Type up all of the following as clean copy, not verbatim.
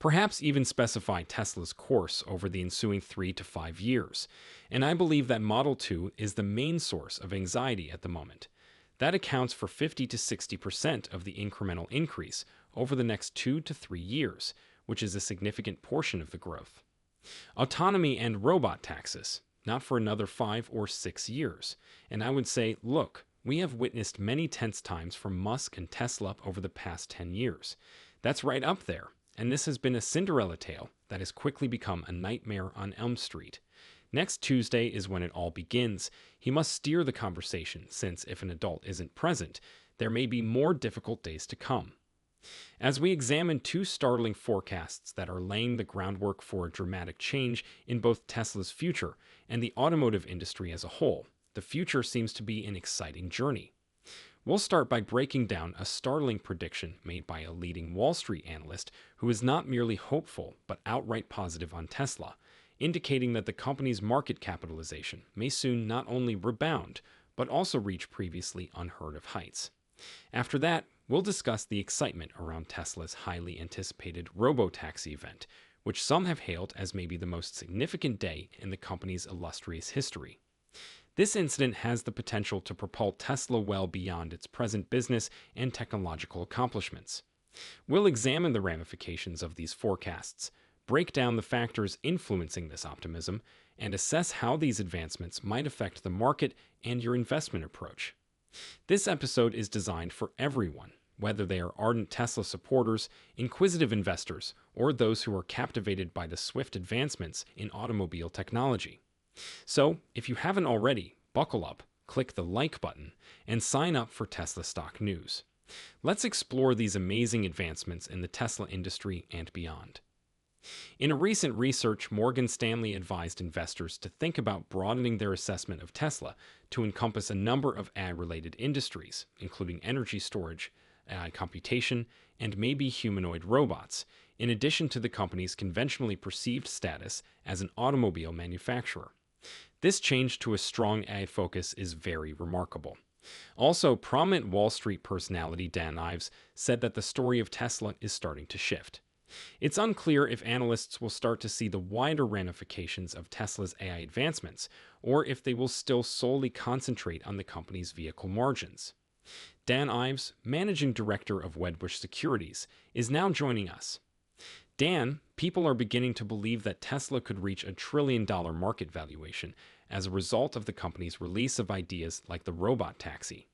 perhaps even specify Tesla's course over the ensuing 3 to 5 years. And I believe that Model 2 is the main source of anxiety at the moment. That accounts for 50 to 60% of the incremental increase over the next 2 to 3 years, which is a significant portion of the growth. Autonomy and robot taxis, not for another 5 or 6 years. And I would say, look, we have witnessed many tense times from Musk and Tesla over the past 10 years. That's right up there, and this has been a Cinderella tale that has quickly become a nightmare on Elm Street. Next Tuesday is when it all begins. He must steer the conversation, since if an adult isn't present, there may be more difficult days to come. As we examine two startling forecasts that are laying the groundwork for a dramatic change in both Tesla's future and the automotive industry as a whole, the future seems to be an exciting journey. We'll start by breaking down a startling prediction made by a leading Wall Street analyst who is not merely hopeful but outright positive on Tesla, indicating that the company's market capitalization may soon not only rebound, but also reach previously unheard of heights. After that, we'll discuss the excitement around Tesla's highly anticipated robotaxi event, which some have hailed as maybe the most significant day in the company's illustrious history. This incident has the potential to propel Tesla well beyond its present business and technological accomplishments. We'll examine the ramifications of these forecasts, break down the factors influencing this optimism, and assess how these advancements might affect the market and your investment approach. This episode is designed for everyone, whether they are ardent Tesla supporters, inquisitive investors, or those who are captivated by the swift advancements in automobile technology. So, if you haven't already, buckle up, click the like button, and sign up for Tesla Stock News. Let's explore these amazing advancements in the Tesla industry and beyond. In a recent research, Morgan Stanley advised investors to think about broadening their assessment of Tesla to encompass a number of AI-related industries, including energy storage, AI computation, and maybe humanoid robots, in addition to the company's conventionally perceived status as an automobile manufacturer. This change to a strong AI focus is very remarkable. Also, prominent Wall Street personality Dan Ives said that the story of Tesla is starting to shift. It's unclear if analysts will start to see the wider ramifications of Tesla's AI advancements, or if they will still solely concentrate on the company's vehicle margins. Dan Ives, managing director of Wedbush Securities, is now joining us. Dan, people are beginning to believe that Tesla could reach $1 trillion market valuation as a result of the company's release of ideas like the robot taxi.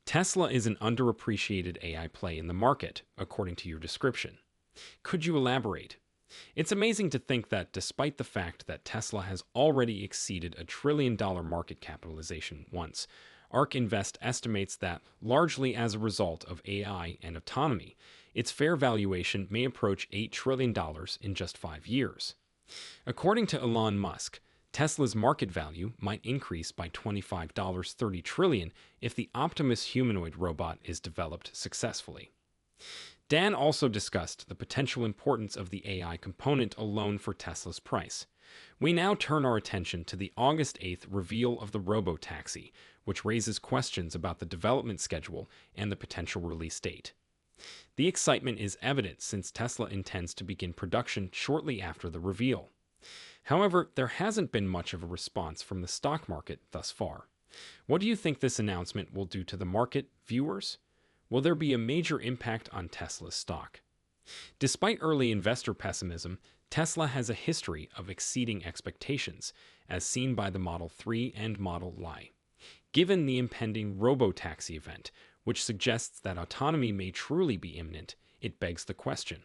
Tesla is an underappreciated AI play in the market, according to your description. Could you elaborate? It's amazing to think that despite the fact that Tesla has already exceeded $1 trillion market capitalization once, ARK Invest estimates that, largely as a result of AI and autonomy, its fair valuation may approach $8 trillion in just 5 years. According to Elon Musk, Tesla's market value might increase by $25.30 trillion if the Optimus humanoid robot is developed successfully. Dan also discussed the potential importance of the AI component alone for Tesla's price. We now turn our attention to the August 8th reveal of the robotaxi, which raises questions about the development schedule and the potential release date. The excitement is evident since Tesla intends to begin production shortly after the reveal. However, there hasn't been much of a response from the stock market thus far. What do you think this announcement will do to the market, viewers? Will there be a major impact on Tesla's stock? Despite early investor pessimism, Tesla has a history of exceeding expectations, as seen by the Model 3 and Model Y. Given the impending robotaxi event, which suggests that autonomy may truly be imminent, it begs the question: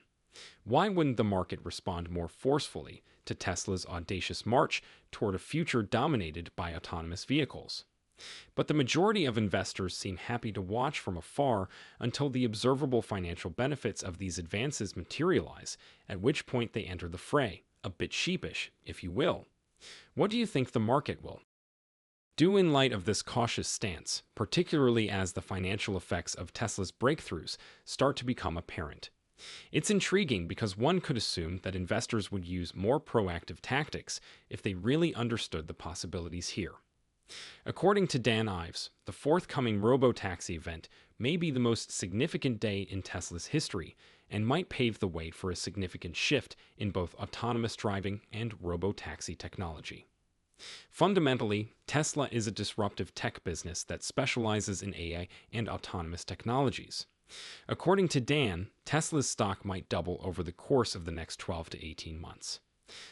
why wouldn't the market respond more forcefully to Tesla's audacious march toward a future dominated by autonomous vehicles? But the majority of investors seem happy to watch from afar until the observable financial benefits of these advances materialize, at which point they enter the fray, a bit sheepish, if you will. What do you think the market will do in light of this cautious stance, particularly as the financial effects of Tesla's breakthroughs start to become apparent? It's intriguing because one could assume that investors would use more proactive tactics if they really understood the possibilities here. According to Dan Ives, the forthcoming robotaxi event may be the most significant day in Tesla's history, and might pave the way for a significant shift in both autonomous driving and robotaxi technology. Fundamentally, Tesla is a disruptive tech business that specializes in AI and autonomous technologies. According to Dan, Tesla's stock might double over the course of the next 12 to 18 months.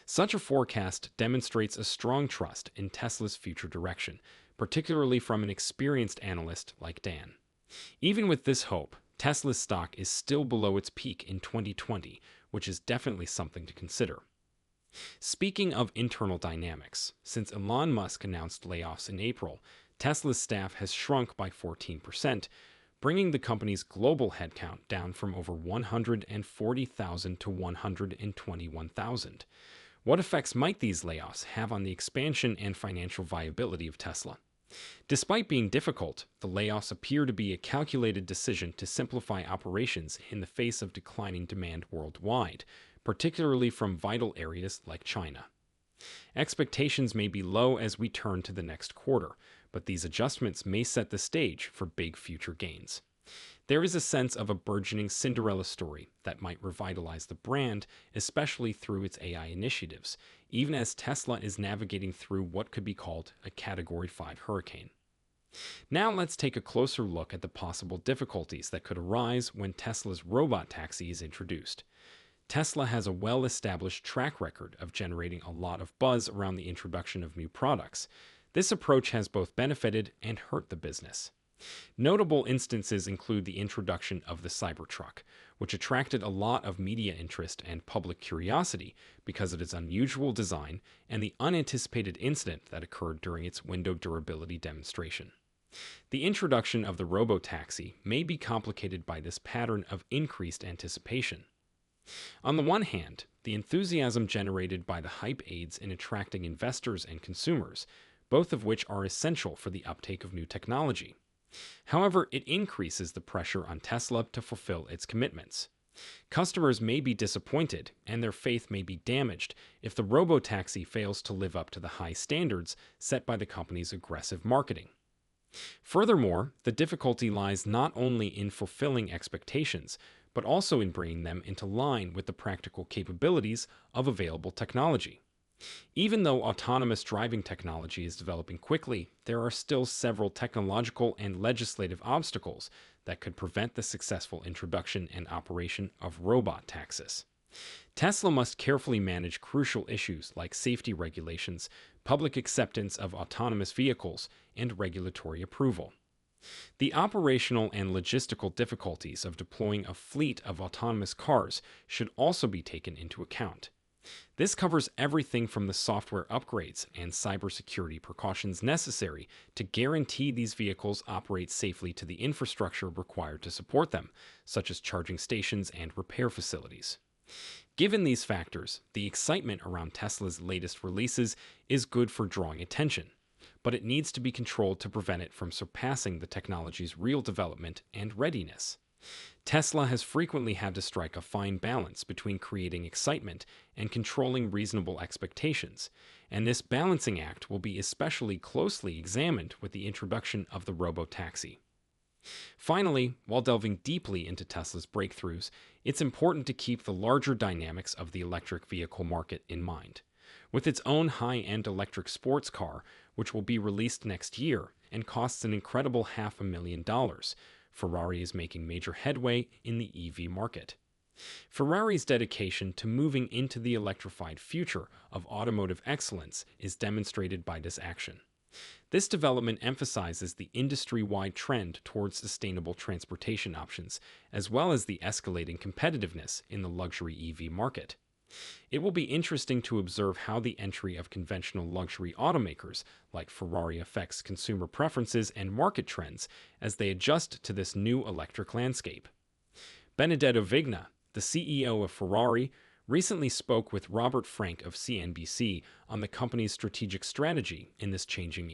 Such a forecast demonstrates a strong trust in Tesla's future direction, particularly from an experienced analyst like Dan. Even with this hope, Tesla's stock is still below its peak in 2020, which is definitely something to consider. Speaking of internal dynamics, since Elon Musk announced layoffs in April, Tesla's staff has shrunk by 14%, bringing the company's global headcount down from over 140,000 to 121,000. What effects might these layoffs have on the expansion and financial viability of Tesla? Despite being difficult, the layoffs appear to be a calculated decision to simplify operations in the face of declining demand worldwide, particularly from vital areas like China. Expectations may be low as we turn to the next quarter, but these adjustments may set the stage for big future gains. There is a sense of a burgeoning Cinderella story that might revitalize the brand, especially through its AI initiatives, even as Tesla is navigating through what could be called a Category 5 hurricane. Now let's take a closer look at the possible difficulties that could arise when Tesla's robot taxi is introduced. Tesla has a well-established track record of generating a lot of buzz around the introduction of new products. This approach has both benefited and hurt the business. Notable instances include the introduction of the Cybertruck, which attracted a lot of media interest and public curiosity because of its unusual design and the unanticipated incident that occurred during its window durability demonstration. The introduction of the robotaxi may be complicated by this pattern of increased anticipation. On the one hand, the enthusiasm generated by the hype aids in attracting investors and consumers, both of which are essential for the uptake of new technology. However, it increases the pressure on Tesla to fulfill its commitments. Customers may be disappointed, and their faith may be damaged if the robotaxi fails to live up to the high standards set by the company's aggressive marketing. Furthermore, the difficulty lies not only in fulfilling expectations, but also in bringing them into line with the practical capabilities of available technology. Even though autonomous driving technology is developing quickly, there are still several technological and legislative obstacles that could prevent the successful introduction and operation of robot taxis. Tesla must carefully manage crucial issues like safety regulations, public acceptance of autonomous vehicles, and regulatory approval. The operational and logistical difficulties of deploying a fleet of autonomous cars should also be taken into account. This covers everything from the software upgrades and cybersecurity precautions necessary to guarantee these vehicles operate safely to the infrastructure required to support them, such as charging stations and repair facilities. Given these factors, the excitement around Tesla's latest releases is good for drawing attention, but it needs to be controlled to prevent it from surpassing the technology's real development and readiness. Tesla has frequently had to strike a fine balance between creating excitement and controlling reasonable expectations, and this balancing act will be especially closely examined with the introduction of the robotaxi. Finally, while delving deeply into Tesla's breakthroughs, it's important to keep the larger dynamics of the electric vehicle market in mind. With its own high-end electric sports car, which will be released next year and costs an incredible $500,000, Ferrari is making major headway in the EV market. Ferrari's dedication to moving into the electrified future of automotive excellence is demonstrated by this action. This development emphasizes the industry-wide trend towards sustainable transportation options, as well as the escalating competitiveness in the luxury EV market. It will be interesting to observe how the entry of conventional luxury automakers like Ferrari affects consumer preferences and market trends as they adjust to this new electric landscape. Benedetto Vigna, the CEO of Ferrari, recently spoke with Robert Frank of CNBC on the company's strategic strategy in this changing